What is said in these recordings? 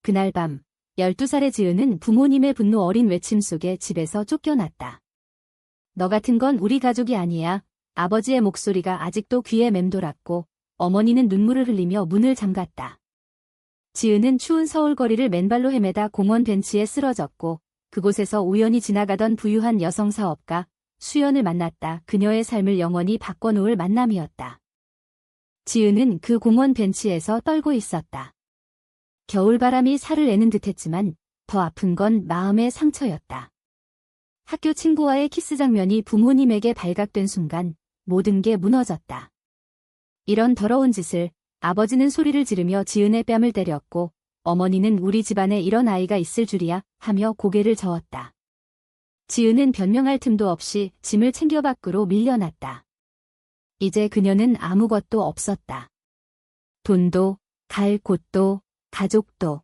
그날 밤 12살의 지은은 부모님의 분노 어린 외침 속에 집에서 쫓겨났다. 너 같은 건 우리 가족이 아니야. 아버지의 목소리가 아직도 귀에 맴돌았고 어머니는 눈물을 흘리며 문을 잠갔다. 지은은 추운 서울 거리를 맨발로 헤매다 공원 벤치에 쓰러졌고 그곳에서 우연히 지나가던 부유한 여성 사업가 수연을 만났다. 그녀의 삶을 영원히 바꿔놓을 만남이었다. 지은은 그 공원 벤치에서 떨고 있었다. 겨울바람이 살을 내는 듯했지만 더 아픈 건 마음의 상처였다. 학교 친구와의 키스 장면이 부모님에게 발각된 순간 모든 게 무너졌다. 이런 더러운 짓을 아버지는 소리를 지르며 지은의 뺨을 때렸고 어머니는 우리 집안에 이런 아이가 있을 줄이야 하며 고개를 저었다. 지은은 변명할 틈도 없이 짐을 챙겨 밖으로 밀려났다. 이제 그녀는 아무것도 없었다. 돈도, 갈 곳도, 가족도.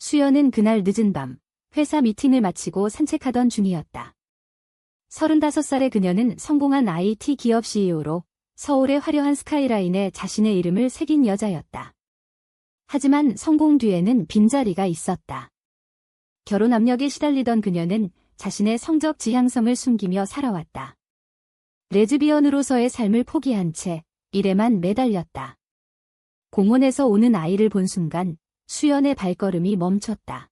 수연은 그날 늦은 밤 회사 미팅을 마치고 산책하던 중이었다. 35살의 그녀는 성공한 IT 기업 CEO로 서울의 화려한 스카이라인에 자신의 이름을 새긴 여자였다. 하지만 성공 뒤에는 빈자리가 있었다. 결혼 압력에 시달리던 그녀는 자신의 성적 지향성을 숨기며 살아왔다. 레즈비언으로서의 삶을 포기한 채 일에만 매달렸다. 공원에서 오는 아이를 본 순간 수연의 발걸음이 멈췄다.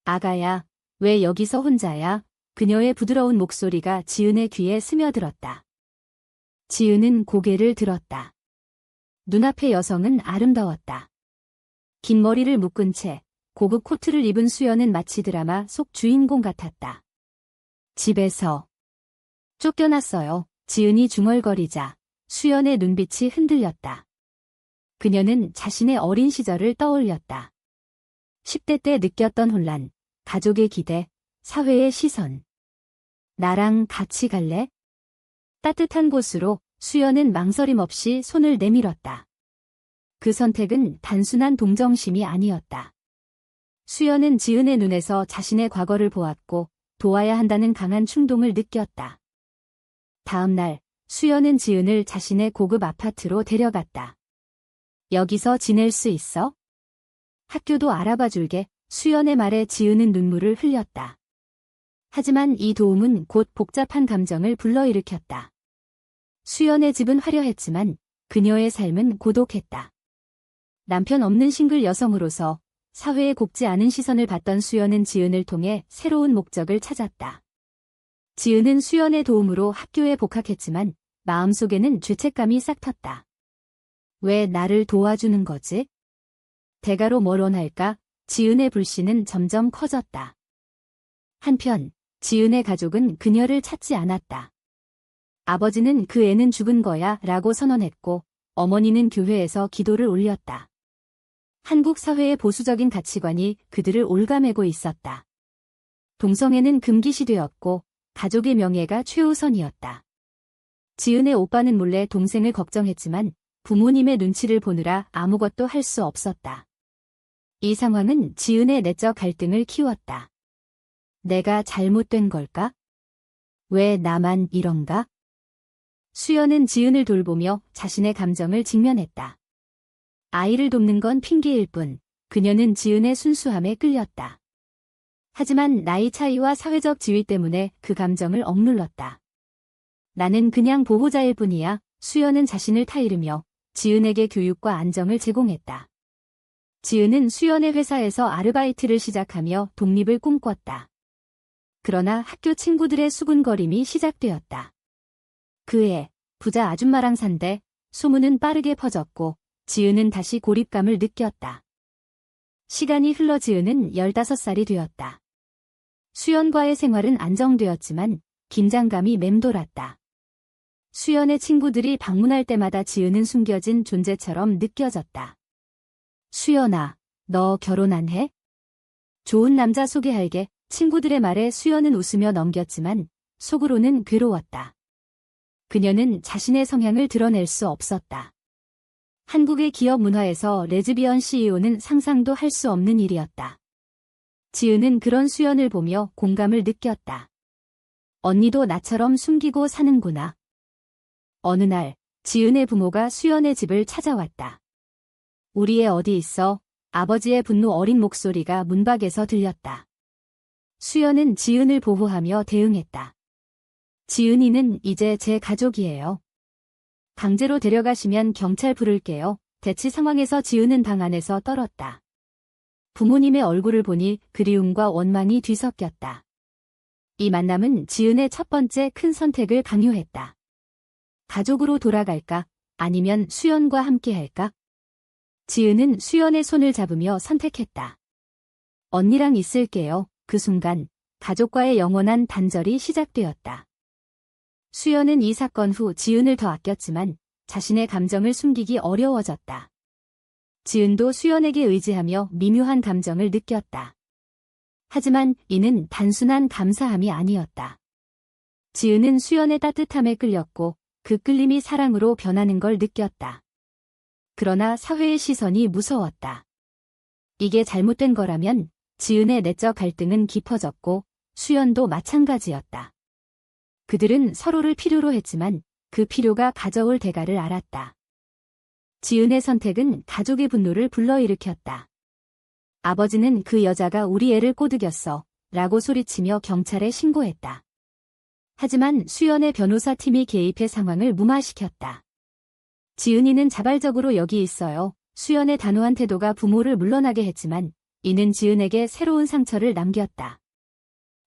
아가야, 왜 여기서 혼자야? 그녀의 부드러운 목소리가 지은의 귀에 스며들었다. 지은은 고개를 들었다. 눈앞의 여성은 아름다웠다. 긴 머리를 묶은 채 고급 코트를 입은 수연은 마치 드라마 속 주인공 같았다. 집에서 쫓겨났어요. 지은이 중얼거리자 수연의 눈빛이 흔들렸다. 그녀는 자신의 어린 시절을 떠올렸다. 10대 때 느꼈던 혼란, 가족의 기대, 사회의 시선. 나랑 같이 갈래? 따뜻한 곳으로 수연은 망설임 없이 손을 내밀었다. 그 선택은 단순한 동정심이 아니었다. 수연은 지은의 눈에서 자신의 과거를 보았고 도와야 한다는 강한 충동을 느꼈다. 다음 날 수연은 지은을 자신의 고급 아파트로 데려갔다. 여기서 지낼 수 있어? 학교도 알아봐 줄게. 수연의 말에 지은은 눈물을 흘렸다. 하지만 이 도움은 곧 복잡한 감정을 불러일으켰다. 수연의 집은 화려했지만 그녀의 삶은 고독했다. 남편 없는 싱글 여성으로서 사회에 곱지 않은 시선을 받던 수연은 지은을 통해 새로운 목적을 찾았다. 지은은 수연의 도움으로 학교에 복학했지만 마음속에는 죄책감이 싹 텄다. 왜 나를 도와주는 거지? 대가로 뭘 원할까? 지은의 불신은 점점 커졌다. 한편 지은의 가족은 그녀를 찾지 않았다. 아버지는 그 애는 죽은 거야 라고 선언했고 어머니는 교회에서 기도를 올렸다. 한국 사회의 보수적인 가치관이 그들을 올가매고 있었다. 동성애는 금기시되었고 가족의 명예가 최우선이었다. 지은의 오빠는 몰래 동생을 걱정했지만 부모님의 눈치를 보느라 아무것도 할 수 없었다. 이 상황은 지은의 내적 갈등을 키웠다. 내가 잘못된 걸까? 왜 나만 이런가? 수연은 지은을 돌보며 자신의 감정을 직면했다. 아이를 돕는 건 핑계일 뿐 그녀는 지은의 순수함에 끌렸다. 하지만 나이 차이와 사회적 지위 때문에 그 감정을 억눌렀다. 나는 그냥 보호자일 뿐이야. 수연은 자신을 타이르며 지은에게 교육과 안정을 제공했다. 지은은 수연의 회사에서 아르바이트를 시작하며 독립을 꿈꿨다. 그러나 학교 친구들의 수군거림이 시작되었다. 그 애, 부자 아줌마랑 산대. 소문은 빠르게 퍼졌고 지은은 다시 고립감을 느꼈다. 시간이 흘러 지은은 15살이 되었다. 수연과의 생활은 안정되었지만 긴장감이 맴돌았다. 수연의 친구들이 방문할 때마다 지은은 숨겨진 존재처럼 느껴졌다. 수연아, 너 결혼 안 해? 좋은 남자 소개할게. 친구들의 말에 수연은 웃으며 넘겼지만 속으로는 괴로웠다. 그녀는 자신의 성향을 드러낼 수 없었다. 한국의 기업 문화에서 레즈비언 CEO는 상상도 할 수 없는 일이었다. 지은은 그런 수연을 보며 공감을 느꼈다. 언니도 나처럼 숨기고 사는구나. 어느 날 지은의 부모가 수연의 집을 찾아왔다. 우리 애 어디 있어? 아버지의 분노 어린 목소리가 문 밖에서 들렸다. 수연은 지은을 보호하며 대응했다. 지은이는 이제 제 가족이에요. 강제로 데려가시면 경찰 부를게요. 대치 상황에서 지은은 방 안에서 떨었다. 부모님의 얼굴을 보니 그리움과 원망이 뒤섞였다. 이 만남은 지은의 첫 번째 큰 선택을 강요했다. 가족으로 돌아갈까? 아니면 수연과 함께할까? 지은은 수연의 손을 잡으며 선택했다. 언니랑 있을게요. 그 순간 가족과의 영원한 단절이 시작되었다. 수연은 이 사건 후 지은을 더 아꼈지만 자신의 감정을 숨기기 어려워졌다. 지은도 수연에게 의지하며 미묘한 감정을 느꼈다. 하지만 이는 단순한 감사함이 아니었다. 지은은 수연의 따뜻함에 끌렸고 그 끌림이 사랑으로 변하는 걸 느꼈다. 그러나 사회의 시선이 무서웠다. 이게 잘못된 거라면 지은의 내적 갈등은 깊어졌고 수연도 마찬가지였다. 그들은 서로를 필요로 했지만 그 필요가 가져올 대가를 알았다. 지은의 선택은 가족의 분노를 불러일으켰다. 아버지는 그 여자가 우리 애를 꼬드겼어 라고 소리치며 경찰에 신고했다. 하지만 수연의 변호사팀이 개입해 상황을 무마시켰다. 지은이는 자발적으로 여기 있어요. 수연의 단호한 태도가 부모를 물러나게 했지만 이는 지은에게 새로운 상처를 남겼다.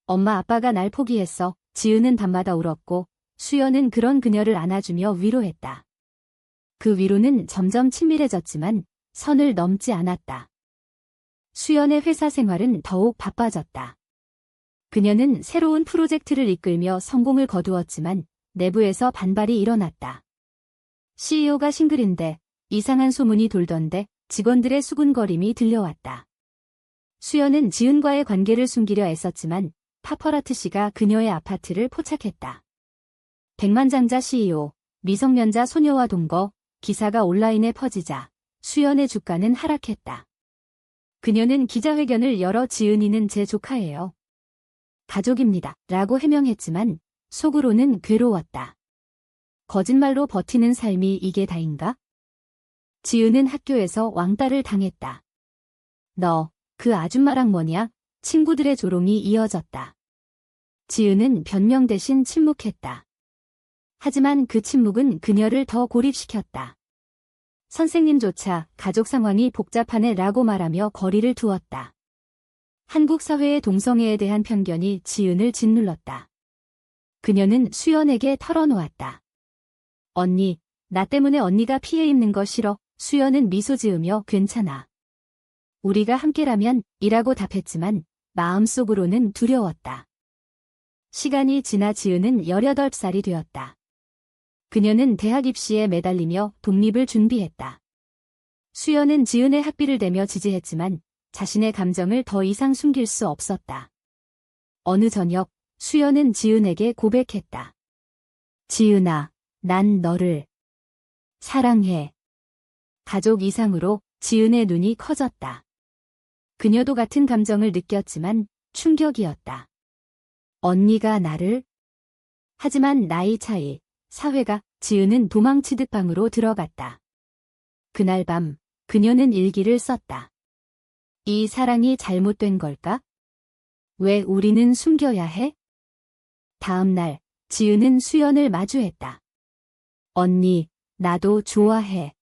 엄마 아빠가 날 포기했어. 지은은 밤마다 울었고 수연은 그런 그녀를 안아주며 위로했다. 그 위로는 점점 친밀해졌지만 선을 넘지 않았다. 수연의 회사 생활은 더욱 바빠졌다. 그녀는 새로운 프로젝트를 이끌며 성공을 거두었지만 내부에서 반발이 일어났다. CEO가 싱글인데 이상한 소문이 돌던데 직원들의 수군거림이 들려왔다. 수연은 지은과의 관계를 숨기려 애썼지만 파퍼라트씨가 그녀의 아파트를 포착했다. 백만장자 CEO, 미성년자 소녀와 동거, 기사가 온라인에 퍼지자 수연의 주가는 하락했다. 그녀는 기자회견을 열어 지은이는 제 조카예요. 가족입니다. 라고 해명했지만 속으로는 괴로웠다. 거짓말로 버티는 삶이 이게 다인가? 지은은 학교에서 왕따를 당했다. 너, 그 아줌마랑 뭐냐? 친구들의 조롱이 이어졌다. 지은은 변명 대신 침묵했다. 하지만 그 침묵은 그녀를 더 고립시켰다. 선생님조차 가족 상황이 복잡하네 라고 말하며 거리를 두었다. 한국 사회의 동성애에 대한 편견이 지은을 짓눌렀다. 그녀는 수연에게 털어놓았다. 언니, 나 때문에 언니가 피해 입는 거 싫어. 수연은 미소 지으며 괜찮아. 우리가 함께라면 이라고 답했지만 마음속으로는 두려웠다. 시간이 지나 지은은 18살이 되었다. 그녀는 대학 입시에 매달리며 독립을 준비했다. 수연은 지은의 학비를 대며 지지했지만 자신의 감정을 더 이상 숨길 수 없었다. 어느 저녁 수연은 지은에게 고백했다. 지은아, 난 너를 사랑해. 가족 이상으로 지은의 눈이 커졌다. 그녀도 같은 감정을 느꼈지만 충격이었다. 언니가 나를? 하지만 나이 차이, 사회가 지은은 도망치듯 방으로 들어갔다. 그날 밤 그녀는 일기를 썼다. 이 사랑이 잘못된 걸까? 왜 우리는 숨겨야 해? 다음 날 지은은 수연을 마주했다. 언니, 나도 좋아해.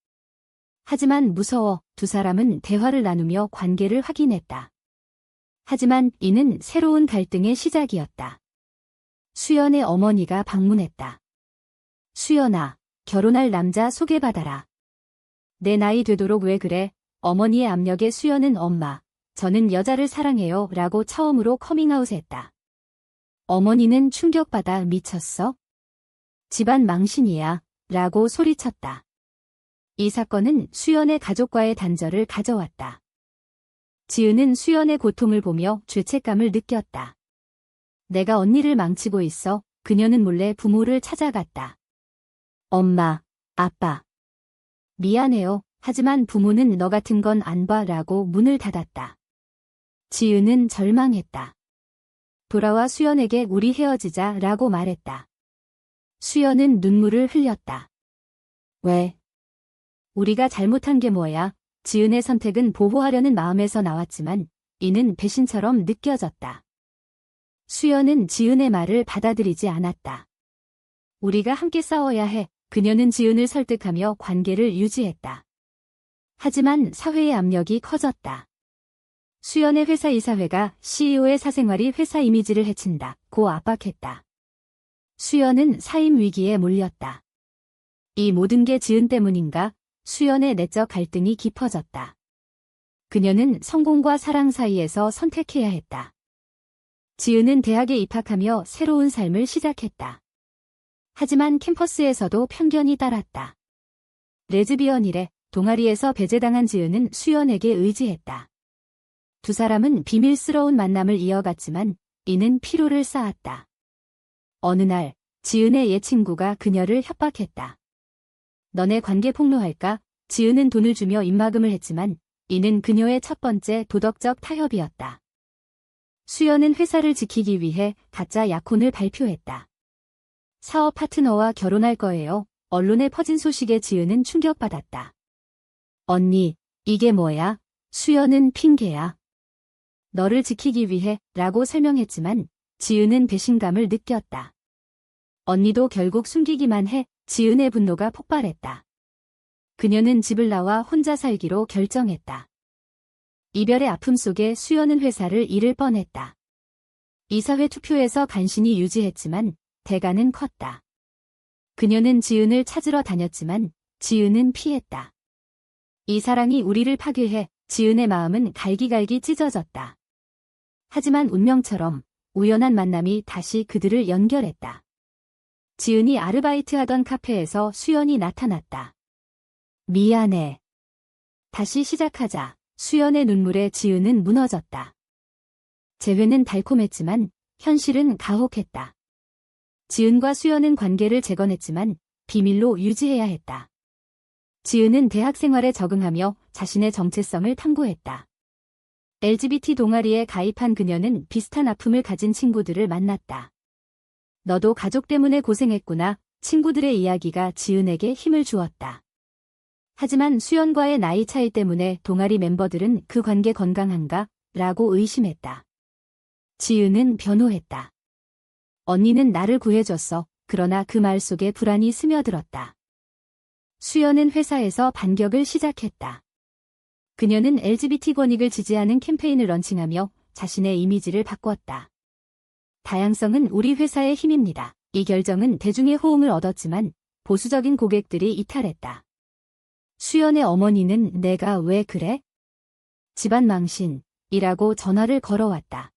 하지만 무서워. 두 사람은 대화를 나누며 관계를 확인했다. 하지만 이는 새로운 갈등의 시작이었다. 수연의 어머니가 방문했다. 수연아, 결혼할 남자 소개받아라. 내 나이 되도록 왜 그래? 어머니의 압력에 수연은 엄마, 저는 여자를 사랑해요 라고 처음으로 커밍아웃했다. 어머니는 충격받아 미쳤어? 집안 망신이야 라고 소리쳤다. 이 사건은 수연의 가족과의 단절을 가져왔다. 지은은 수연의 고통을 보며 죄책감을 느꼈다. 내가 언니를 망치고 있어. 그녀는 몰래 부모를 찾아갔다. 엄마, 아빠. 미안해요. 하지만 부모는 너 같은 건 안 봐 라고 문을 닫았다. 지은은 절망했다. 돌아와 수연에게 우리 헤어지자 라고 말했다. 수연은 눈물을 흘렸다. 왜? 우리가 잘못한 게 뭐야? 지은의 선택은 보호하려는 마음에서 나왔지만 이는 배신처럼 느껴졌다. 수연은 지은의 말을 받아들이지 않았다. 우리가 함께 싸워야 해. 그녀는 지은을 설득하며 관계를 유지했다. 하지만 사회의 압력이 커졌다. 수연의 회사 이사회가 CEO의 사생활이 회사 이미지를 해친다고 압박했다. 수연은 사임 위기에 몰렸다. 이 모든 게 지은 때문인가? 수연의 내적 갈등이 깊어졌다. 그녀는 성공과 사랑 사이에서 선택해야 했다. 지은은 대학에 입학하며 새로운 삶을 시작했다. 하지만 캠퍼스에서도 편견이 따랐다. 레즈비언이래. 동아리에서 배제당한 지은은 수연에게 의지했다. 두 사람은 비밀스러운 만남을 이어갔지만 이는 피로를 쌓았다. 어느 날 지은의 옛 친구가 그녀를 협박했다. 너네 관계 폭로할까? 지은은 돈을 주며 입막음을 했지만 이는 그녀의 첫 번째 도덕적 타협이었다. 수연은 회사를 지키기 위해 가짜 약혼을 발표했다. 사업 파트너와 결혼할 거예요. 언론에 퍼진 소식에 지은은 충격받았다. 언니, 이게 뭐야? 수연은 핑계야. 너를 지키기 위해 라고 설명했지만 지은은 배신감을 느꼈다. 언니도 결국 숨기기만 해. 지은의 분노가 폭발했다. 그녀는 집을 나와 혼자 살기로 결정했다. 이별의 아픔 속에 수연은 회사를 잃을 뻔했다. 이사회 투표에서 간신히 유지했지만 대가는 컸다. 그녀는 지은을 찾으러 다녔지만 지은은 피했다. 이 사랑이 우리를 파괴해. 지은의 마음은 갈기갈기 찢어졌다. 하지만 운명처럼 우연한 만남이 다시 그들을 연결했다. 지은이 아르바이트하던 카페에서 수연이 나타났다. 미안해. 다시 시작하자. 수연의 눈물에 지은은 무너졌다. 재회는 달콤했지만 현실은 가혹했다. 지은과 수연은 관계를 재건했지만 비밀로 유지해야 했다. 지은은 대학 생활에 적응하며 자신의 정체성을 탐구했다. LGBT 동아리에 가입한 그녀는 비슷한 아픔을 가진 친구들을 만났다. 너도 가족 때문에 고생했구나. 친구들의 이야기가 지은에게 힘을 주었다. 하지만 수연과의 나이 차이 때문에 동아리 멤버들은 그 관계 건강한가? 라고 의심했다. 지은은 변호했다. 언니는 나를 구해줬어. 그러나 그 말 속에 불안이 스며들었다. 수연은 회사에서 반격을 시작했다. 그녀는 LGBT 권익을 지지하는 캠페인을 런칭하며 자신의 이미지를 바꿨다. 다양성은 우리 회사의 힘입니다. 이 결정은 대중의 호응을 얻었지만 보수적인 고객들이 이탈했다. 수연의 어머니는 내가 왜 그래? 집안 망신이라고 전화를 걸어왔다.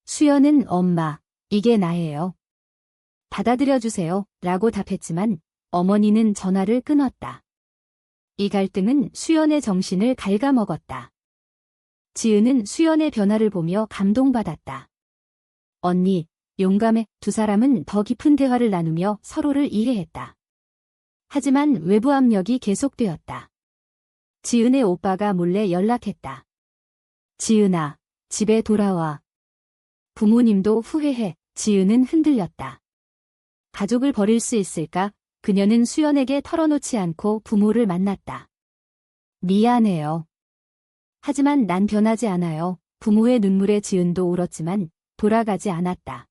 수연은 엄마, 이게 나예요. 받아들여주세요. 라고 답했지만 어머니는 전화를 끊었다. 이 갈등은 수연의 정신을 갉아먹었다. 지은은 수연의 변화를 보며 감동받았다. 언니, 용감해. 두 사람은 더 깊은 대화를 나누며 서로를 이해했다. 하지만 외부 압력이 계속되었다. 지은의 오빠가 몰래 연락했다. 지은아, 집에 돌아와. 부모님도 후회해. 지은은 흔들렸다. 가족을 버릴 수 있을까? 그녀는 수연에게 털어놓지 않고 부모를 만났다. 미안해요. 하지만 난 변하지 않아요. 부모의 눈물에 지은도 울었지만 돌아가지 않았다.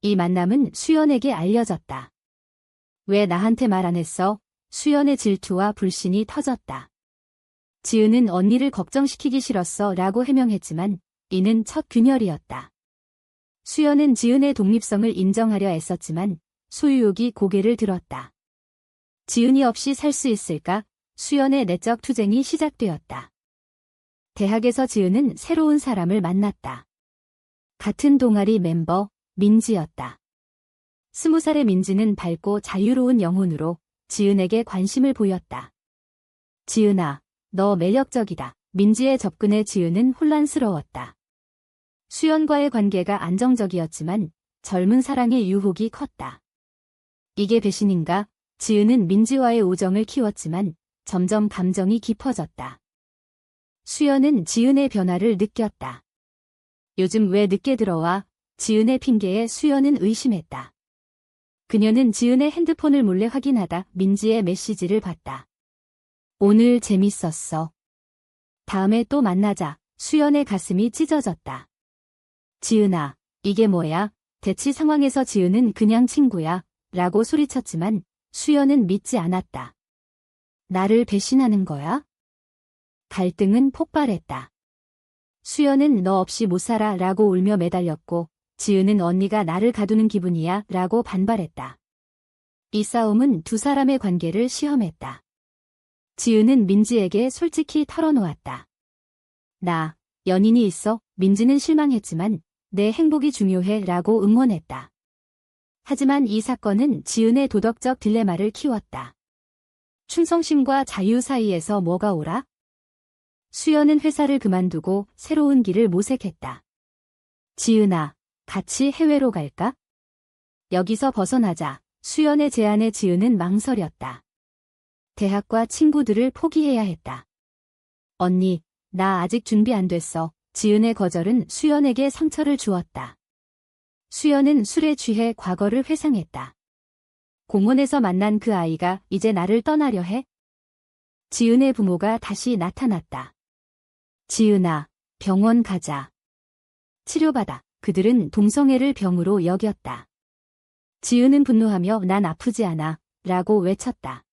이 만남은 수연에게 알려졌다. 왜 나한테 말 안 했어? 수연의 질투와 불신이 터졌다. 지은은 언니를 걱정시키기 싫었어 라고 해명했지만 이는 첫 균열이었다. 수연은 지은의 독립성을 인정하려 애썼지만 소유욕이 고개를 들었다. 지은이 없이 살 수 있을까? 수연의 내적 투쟁이 시작되었다. 대학에서 지은은 새로운 사람을 만났다. 같은 동아리 멤버 민지였다. 20살의 민지는 밝고 자유로운 영혼으로 지은에게 관심을 보였다. 지은아, 너 매력적이다. 민지의 접근에 지은은 혼란스러웠다. 수연과의 관계가 안정적이었지만 젊은 사랑의 유혹이 컸다. 이게 배신인가? 지은은 민지와의 우정을 키웠지만 점점 감정이 깊어졌다. 수연은 지은의 변화를 느꼈다. 요즘 왜 늦게 들어와? 지은의 핑계에 수연은 의심했다. 그녀는 지은의 핸드폰을 몰래 확인하다 민지의 메시지를 봤다. 오늘 재밌었어. 다음에 또 만나자. 수연의 가슴이 찢어졌다. 지은아, 이게 뭐야? 대치 상황에서 지은은 그냥 친구야. 라고 소리쳤지만 수연은 믿지 않았다. 나를 배신하는 거야? 갈등은 폭발했다. 수연은 너 없이 못 살아 라고 울며 매달렸고 지은은 언니가 나를 가두는 기분이야 라고 반발했다. 이 싸움은 두 사람의 관계를 시험했다. 지은은 민지에게 솔직히 털어놓았다. 나, 연인이 있어. 민지는 실망했지만 내 행복이 중요해 라고 응원했다. 하지만 이 사건은 지은의 도덕적 딜레마를 키웠다. 충성심과 자유 사이에서 뭐가 옳아? 수연은 회사를 그만두고 새로운 길을 모색했다. 지은아, 같이 해외로 갈까? 여기서 벗어나자. 수연의 제안에 지은은 망설였다. 대학과 친구들을 포기해야 했다. 언니, 나 아직 준비 안 됐어. 지은의 거절은 수연에게 상처를 주었다. 수연은 술에 취해 과거를 회상했다. 공원에서 만난 그 아이가 이제 나를 떠나려 해? 지은의 부모가 다시 나타났다. 지은아, 병원 가자. 치료받아. 그들은 동성애를 병으로 여겼다. 지은은 분노하며 난 아프지 않아. 라고 외쳤다.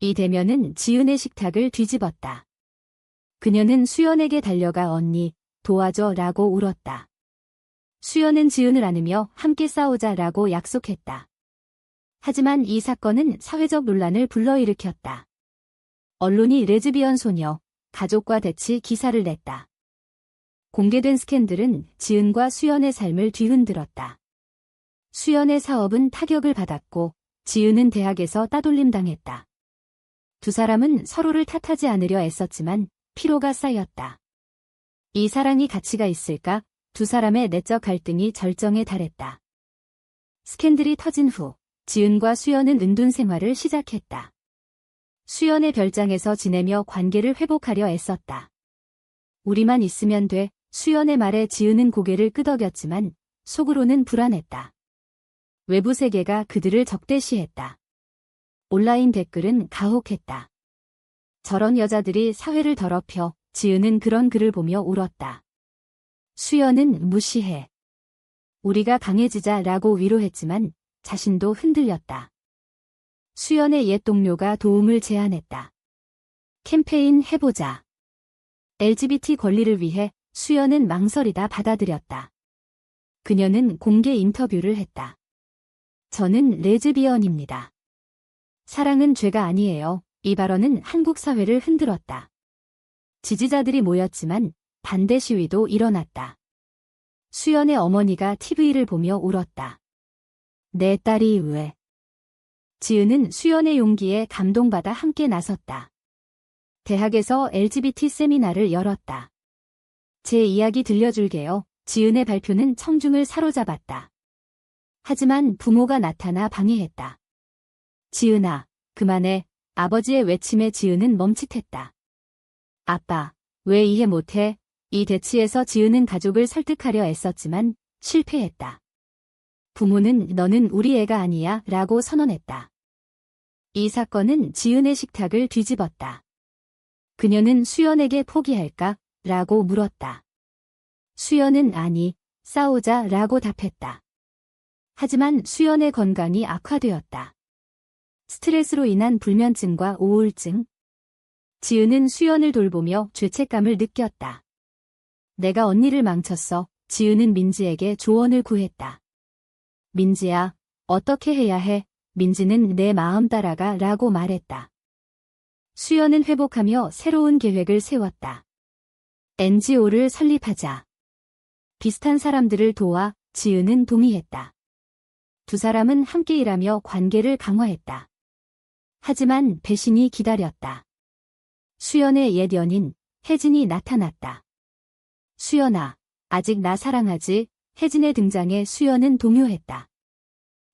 이 대면은 지은의 식탁을 뒤집었다. 그녀는 수연에게 달려가 언니, 도와줘 라고 울었다. 수연은 지은을 안으며 함께 싸우자 라고 약속했다. 하지만 이 사건은 사회적 논란을 불러일으켰다. 언론이 레즈비언 소녀, 가족과 대치 기사를 냈다. 공개된 스캔들은 지은과 수연의 삶을 뒤흔들었다. 수연의 사업은 타격을 받았고 지은은 대학에서 따돌림 당했다. 두 사람은 서로를 탓하지 않으려 애썼지만 피로가 쌓였다. 이 사랑이 가치가 있을까? 두 사람의 내적 갈등이 절정에 달했다. 스캔들이 터진 후 지은과 수연은 은둔 생활을 시작했다. 수연의 별장에서 지내며 관계를 회복하려 애썼다. 우리만 있으면 돼. 수연의 말에 지은은 고개를 끄덕였지만 속으로는 불안했다. 외부 세계가 그들을 적대시했다. 온라인 댓글은 가혹했다. 저런 여자들이 사회를 더럽혀. 지은은 그런 글을 보며 울었다. 수연은 무시해. 우리가 강해지자 라고 위로했지만 자신도 흔들렸다. 수연의 옛 동료가 도움을 제안했다. 캠페인 해보자. LGBT 권리를 위해 수연은 망설이다 받아들였다. 그녀는 공개 인터뷰를 했다. 저는 레즈비언입니다. 사랑은 죄가 아니에요. 이 발언은 한국 사회를 흔들었다. 지지자들이 모였지만 반대 시위도 일어났다. 수연의 어머니가 TV를 보며 울었다. 내 딸이 왜? 지은은 수연의 용기에 감동받아 함께 나섰다. 대학에서 LGBT 세미나를 열었다. 제 이야기 들려줄게요. 지은의 발표는 청중을 사로잡았다. 하지만 부모가 나타나 방해했다. 지은아, 그만해. 아버지의 외침에 지은은 멈칫했다. 아빠, 왜 이해 못해? 이 대치에서 지은은 가족을 설득하려 애썼지만 실패했다. 부모는 너는 우리 애가 아니야 라고 선언했다. 이 사건은 지은의 식탁을 뒤집었다. 그녀는 수연에게 포기할까? 라고 물었다. 수연은 아니, 싸우자 라고 답했다. 하지만 수연의 건강이 악화되었다. 스트레스로 인한 불면증과 우울증. 지은은 수연을 돌보며 죄책감을 느꼈다. 내가 언니를 망쳤어. 지은은 민지에게 조언을 구했다. 민지야, 어떻게 해야 해? 민지는 내 마음 따라가 라고 말했다. 수연은 회복하며 새로운 계획을 세웠다. NGO를 설립하자. 비슷한 사람들을 도와. 지은은 동의했다. 두 사람은 함께 일하며 관계를 강화했다. 하지만 배신이 기다렸다. 수연의 옛 연인, 혜진이 나타났다. 수연아, 아직 나 사랑하지? 혜진의 등장에 수연은 동요했다.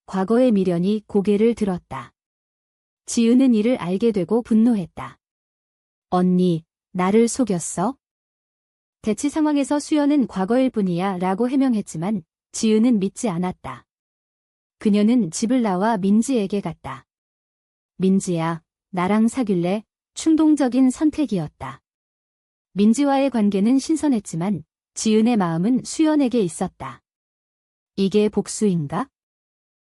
과거의 미련이 고개를 들었다. 지은은 이를 알게 되고 분노했다. 언니, 나를 속였어? 대치 상황에서 수연은 과거일 뿐이야 라고 해명했지만 지은은 믿지 않았다. 그녀는 집을 나와 민지에게 갔다. 민지야, 나랑 사귈래? 충동적인 선택이었다. 민지와의 관계는 신선했지만 지은의 마음은 수연에게 있었다. 이게 복수인가?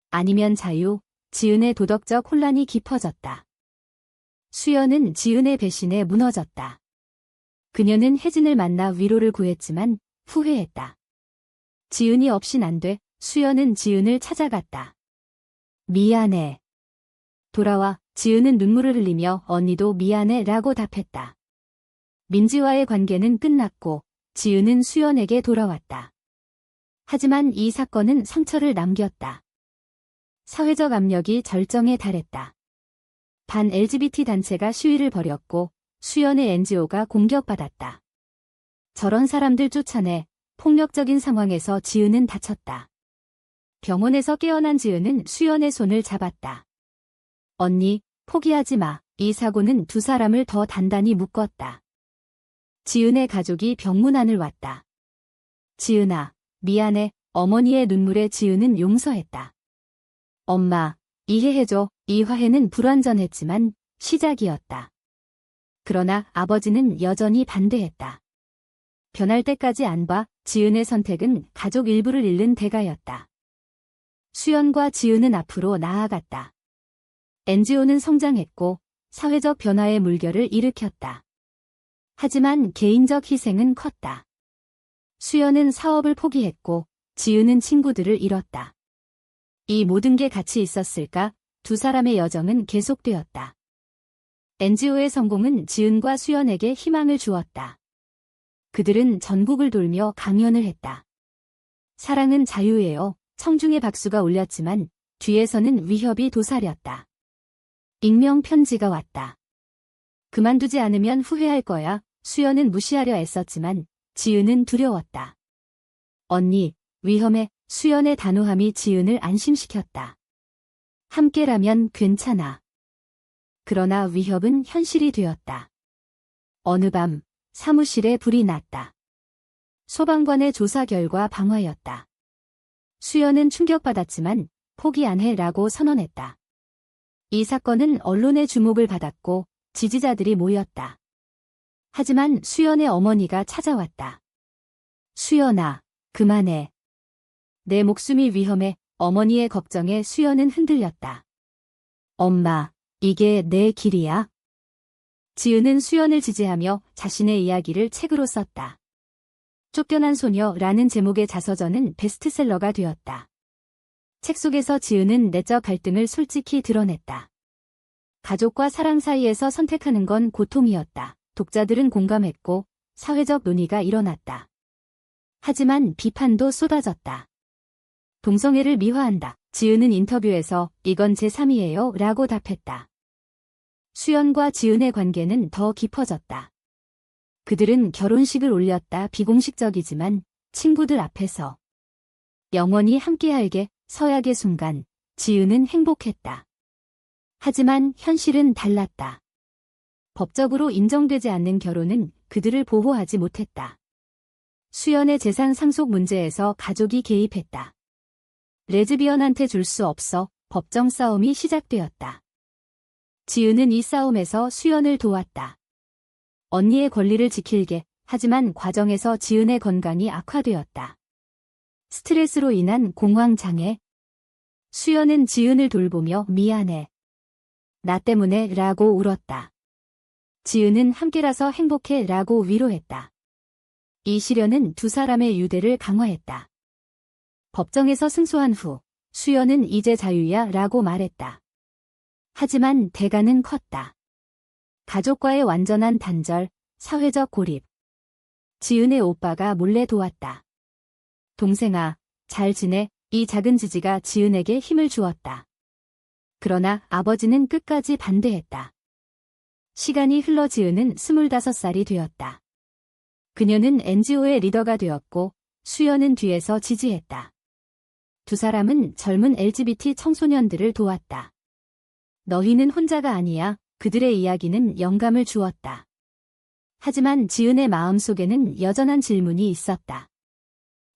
아니면 자유? 지은의 도덕적 혼란이 깊어졌다. 수연은 지은의 배신에 무너졌다. 그녀는 혜진을 만나 위로를 구했지만 후회했다. 지은이 없인 안 돼. 수연은 지은을 찾아갔다. 미안해. 돌아와. 지은은 눈물을 흘리며 언니도 미안해 라고 답했다. 민지와의 관계는 끝났고 지은은 수연에게 돌아왔다. 하지만 이 사건은 상처를 남겼다. 사회적 압력이 절정에 달했다. 반 LGBT 단체가 시위를 벌였고 수연의 NGO가 공격받았다. 저런 사람들 쫓아내. 폭력적인 상황에서 지은은 다쳤다. 병원에서 깨어난 지은은 수연의 손을 잡았다. 언니, 포기하지 마. 이 사고는 두 사람을 더 단단히 묶었다. 지은의 가족이 병문안을 왔다. 지은아, 미안해. 어머니의 눈물에 지은은 용서했다. 엄마, 이해해줘. 이 화해는 불완전했지만 시작이었다. 그러나 아버지는 여전히 반대했다. 변할 때까지 안 봐. 지은의 선택은 가족 일부를 잃는 대가였다. 수연과 지은은 앞으로 나아갔다. NGO는 성장했고 사회적 변화의 물결을 일으켰다. 하지만 개인적 희생은 컸다. 수연은 사업을 포기했고 지은은 친구들을 잃었다. 이 모든 게 같이 있었을까? 두 사람의 여정은 계속되었다. NGO의 성공은 지은과 수연에게 희망을 주었다. 그들은 전국을 돌며 강연을 했다. 사랑은 자유예요. 청중의 박수가 울렸지만 뒤에서는 위협이 도사렸다. 익명 편지가 왔다. 그만두지 않으면 후회할 거야. 수연은 무시하려 애썼지만 지은은 두려웠다. 언니, 위험해. 수연의 단호함이 지은을 안심시켰다. 함께라면 괜찮아. 그러나 위협은 현실이 되었다. 어느 밤 사무실에 불이 났다. 소방관의 조사 결과 방화였다. 수연은 충격받았지만 포기 안 해라고 선언했다. 이 사건은 언론의 주목을 받았고 지지자들이 모였다. 하지만 수연의 어머니가 찾아왔다. 수연아, 그만해. 내 목숨이 위험해. 어머니의 걱정에 수연은 흔들렸다. 엄마, 이게 내 길이야? 지은은 수연을 지지하며 자신의 이야기를 책으로 썼다. 쫓겨난 소녀라는 제목의 자서전은 베스트셀러가 되었다. 책 속에서 지은은 내적 갈등을 솔직히 드러냈다. 가족과 사랑 사이에서 선택하는 건 고통이었다. 독자들은 공감했고 사회적 논의가 일어났다. 하지만 비판도 쏟아졌다. 동성애를 미화한다. 지은은 인터뷰에서 이건 제3이에요 라고 답했다. 수연과 지은의 관계는 더 깊어졌다. 그들은 결혼식을 올렸다. 비공식적이지만 친구들 앞에서. 영원히 함께하게. 서약의 순간 지은은 행복했다. 하지만 현실은 달랐다. 법적으로 인정되지 않는 결혼은 그들을 보호하지 못했다. 수연의 재산 상속 문제에서 가족이 개입했다. 레즈비언한테 줄 수 없어. 법정 싸움이 시작되었다. 지은은 이 싸움에서 수연을 도왔다. 언니의 권리를 지키게. 하지만 과정에서 지은의 건강이 악화되었다. 스트레스로 인한 공황장애. 수연은 지은을 돌보며 미안해. 나 때문에 라고 울었다. 지은은 함께라서 행복해 라고 위로했다. 이 시련은 두 사람의 유대를 강화했다. 법정에서 승소한 후 수연은 이제 자유야 라고 말했다. 하지만 대가는 컸다. 가족과의 완전한 단절, 사회적 고립. 지은의 오빠가 몰래 도왔다. 동생아, 잘 지내? 이 작은 지지가 지은에게 힘을 주었다. 그러나 아버지는 끝까지 반대했다. 시간이 흘러 지은은 25살이 되었다. 그녀는 NGO의 리더가 되었고 수연은 뒤에서 지지했다. 두 사람은 젊은 LGBT 청소년들을 도왔다. 너희는 혼자가 아니야. 그들의 이야기는 영감을 주었다. 하지만 지은의 마음속에는 여전한 질문이 있었다.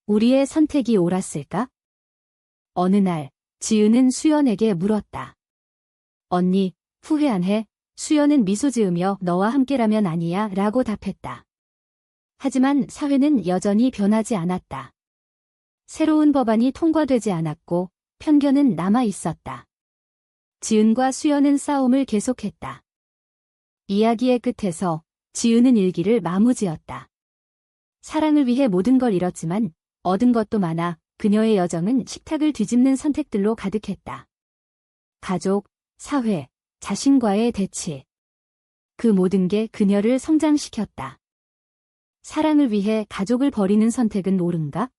우리의 선택이 옳았을까? 어느 날 지은은 수연에게 물었다. 언니, 후회 안 해? 수연은 미소 지으며 너와 함께라면 아니야 라고 답했다. 하지만 사회는 여전히 변하지 않았다. 새로운 법안이 통과되지 않았고 편견은 남아 있었다. 지은과 수연은 싸움을 계속했다. 이야기의 끝에서 지은은 일기를 마무지었다. 사랑을 위해 모든 걸 잃었지만 얻은 것도 많아 그녀의 여정은 식탁을 뒤집는 선택들로 가득했다. 가족, 사회, 자신과의 대치. 그 모든 게 그녀를 성장시켰다. 사랑을 위해 가족을 버리는 선택은 옳은가?